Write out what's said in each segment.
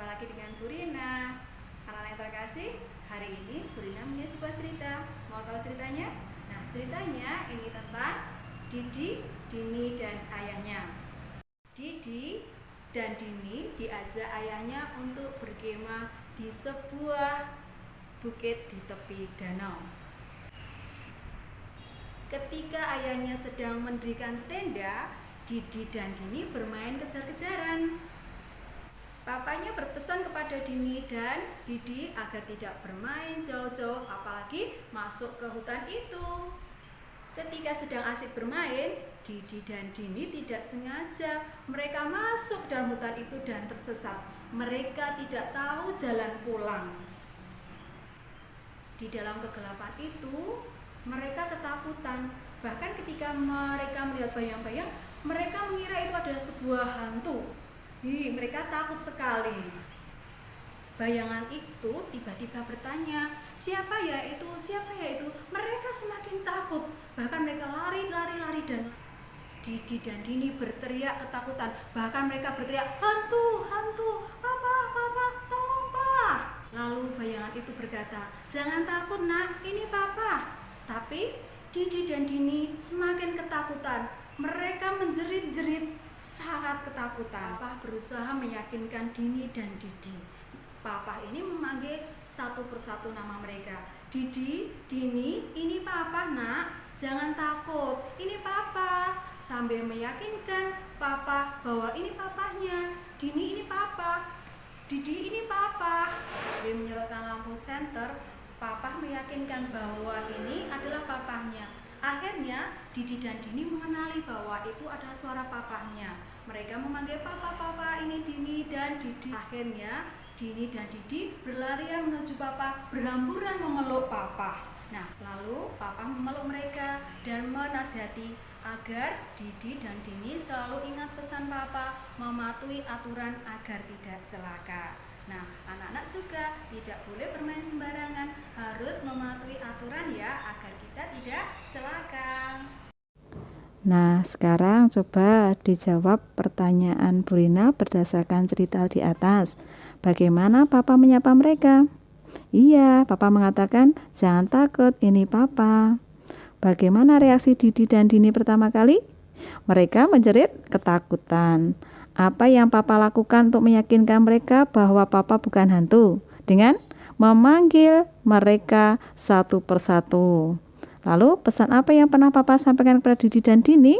Jumpa lagi dengan Bu Rina. Anak-anak yang terkasih, hari ini Bu Rina punya sebuah cerita. Mau tahu ceritanya? Nah, ceritanya ini tentang Didi, Dini, dan ayahnya. Didi dan Dini diajak ayahnya untuk berkemah di sebuah bukit di tepi danau. Ketika ayahnya sedang mendirikan tenda, Didi dan Dini bermain kejar-kejaran. Papanya berpesan kepada Dini dan Didi agar tidak bermain jauh-jauh, apalagi masuk ke hutan itu. Ketika sedang asik bermain, Didi dan Dini tidak sengaja mereka masuk dalam hutan itu dan tersesat. Mereka tidak tahu jalan pulang. Di dalam kegelapan itu, mereka ketakutan. Bahkan ketika mereka melihat bayang-bayang, mereka mengira itu adalah sebuah hantu. Mereka takut sekali. Bayangan itu tiba-tiba bertanya, siapa ya itu? Siapa ya itu? Mereka semakin takut. Bahkan mereka lari dan Didi dan Dini berteriak ketakutan. Bahkan mereka berteriak, hantu, hantu, papa, tolong pak. Lalu bayangan itu berkata, jangan takut nak, ini papa. Tapi Didi dan Dini semakin ketakutan. Mereka menjerit-jerit sangat ketakutan. Papa berusaha meyakinkan Dini dan Didi. Papa ini memanggil satu persatu nama mereka. Didi, Dini, ini papa nak, jangan takut, ini papa. Sambil meyakinkan papa bahwa ini papahnya. Dini ini papa, Didi ini papa. Dia menyorotkan lampu senter. Papa meyakinkan bahwa ini adalah papahnya. Akhirnya Didi dan Dini mengenali bahwa itu adalah suara papahnya. Mereka memanggil papa, ini Dini dan Didi. Akhirnya Dini dan Didi berlarian menuju papa, berhamburan memeluk papa. Nah, lalu papa memeluk mereka dan menasihati agar Didi dan Dini selalu ingat pesan papa, mematuhi aturan agar tidak celaka. Nah, anak-anak juga tidak boleh bermain sembarangan, harus mematuhi aturan ya, agar kita tidak celaka. Nah, sekarang coba dijawab pertanyaan Bu Rina berdasarkan cerita di atas. Bagaimana Papa menyapa mereka? Iya, Papa mengatakan, jangan takut, ini Papa. Bagaimana reaksi Didi dan Dini pertama kali? Mereka menjerit ketakutan. Apa yang Papa lakukan untuk meyakinkan mereka bahwa Papa bukan hantu? Dengan memanggil mereka satu persatu. Lalu pesan apa yang pernah Papa sampaikan kepada Didi dan Dini?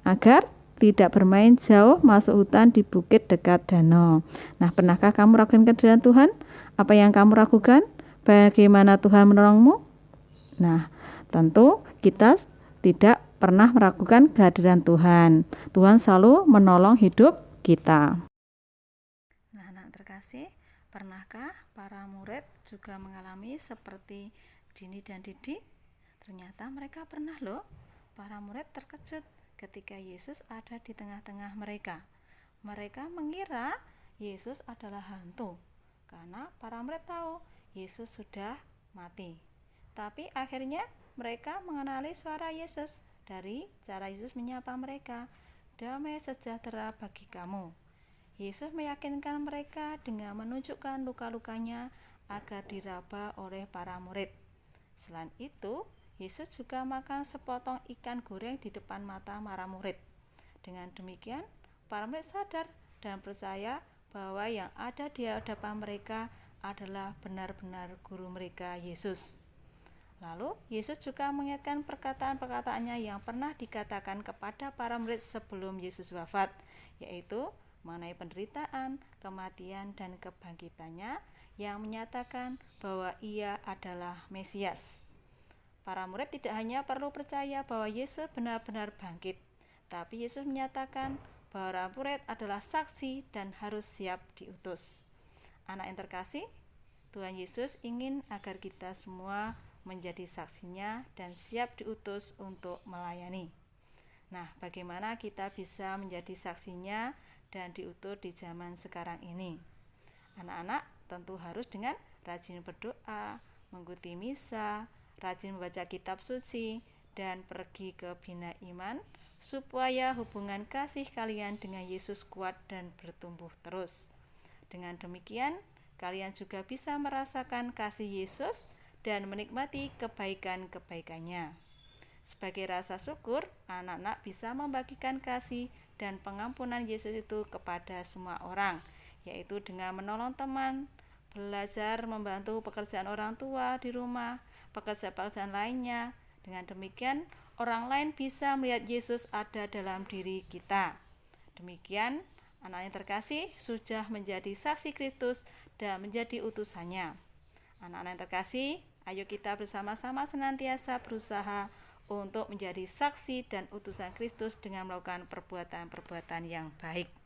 Agar tidak bermain jauh masuk hutan di bukit dekat danau. Nah, pernahkah kamu ragukan kehadiran Tuhan? Apa yang kamu ragukan? Bagaimana Tuhan menolongmu? Nah, tentu kita tidak pernah meragukan kehadiran Tuhan. Tuhan selalu menolong hidup kita. Nah, anak terkasih, pernahkah para murid juga mengalami seperti Dini dan Didi? Ternyata mereka pernah loh. Para murid terkejut ketika Yesus ada di tengah-tengah mereka. Mereka mengira Yesus adalah hantu karena para murid tahu Yesus sudah mati. Tapi akhirnya mereka mengenali suara Yesus dari cara Yesus menyapa mereka. Damai sejahtera bagi kamu. Yesus meyakinkan mereka dengan menunjukkan luka-lukanya agar diraba oleh para murid. Selain itu, Yesus juga makan sepotong ikan goreng di depan mata para murid. Dengan demikian, para murid sadar dan percaya bahwa yang ada di hadapan mereka adalah benar-benar guru mereka, Yesus. Lalu, Yesus juga mengingatkan perkataan-perkataannya yang pernah dikatakan kepada para murid sebelum Yesus wafat, yaitu mengenai penderitaan, kematian, dan kebangkitannya yang menyatakan bahwa ia adalah Mesias. Para murid tidak hanya perlu percaya bahwa Yesus benar-benar bangkit, tapi Yesus menyatakan bahwa para murid adalah saksi dan harus siap diutus. Anak yang terkasih, Tuhan Yesus ingin agar kita semua menjadi saksinya dan siap diutus untuk melayani. Nah, bagaimana kita bisa menjadi saksinya dan diutus di zaman sekarang ini? Anak-anak tentu harus dengan rajin berdoa, mengikuti misa, rajin membaca kitab suci, dan pergi ke Bina Iman supaya hubungan kasih kalian dengan Yesus kuat dan bertumbuh terus. Dengan demikian, kalian juga bisa merasakan kasih Yesus dan menikmati kebaikan-kebaikannya. Sebagai rasa syukur, anak-anak bisa membagikan kasih dan pengampunan Yesus itu kepada semua orang, yaitu dengan menolong teman, belajar membantu pekerjaan orang tua di rumah, pekerjaan-pekerjaan lainnya. Dengan demikian, orang lain bisa melihat Yesus ada dalam diri kita. Demikian, anak yang terkasih sudah menjadi saksi Kristus dan menjadi utusannya. Anak-anak yang terkasih, ayo kita bersama-sama senantiasa berusaha untuk menjadi saksi dan utusan Kristus dengan melakukan perbuatan-perbuatan yang baik.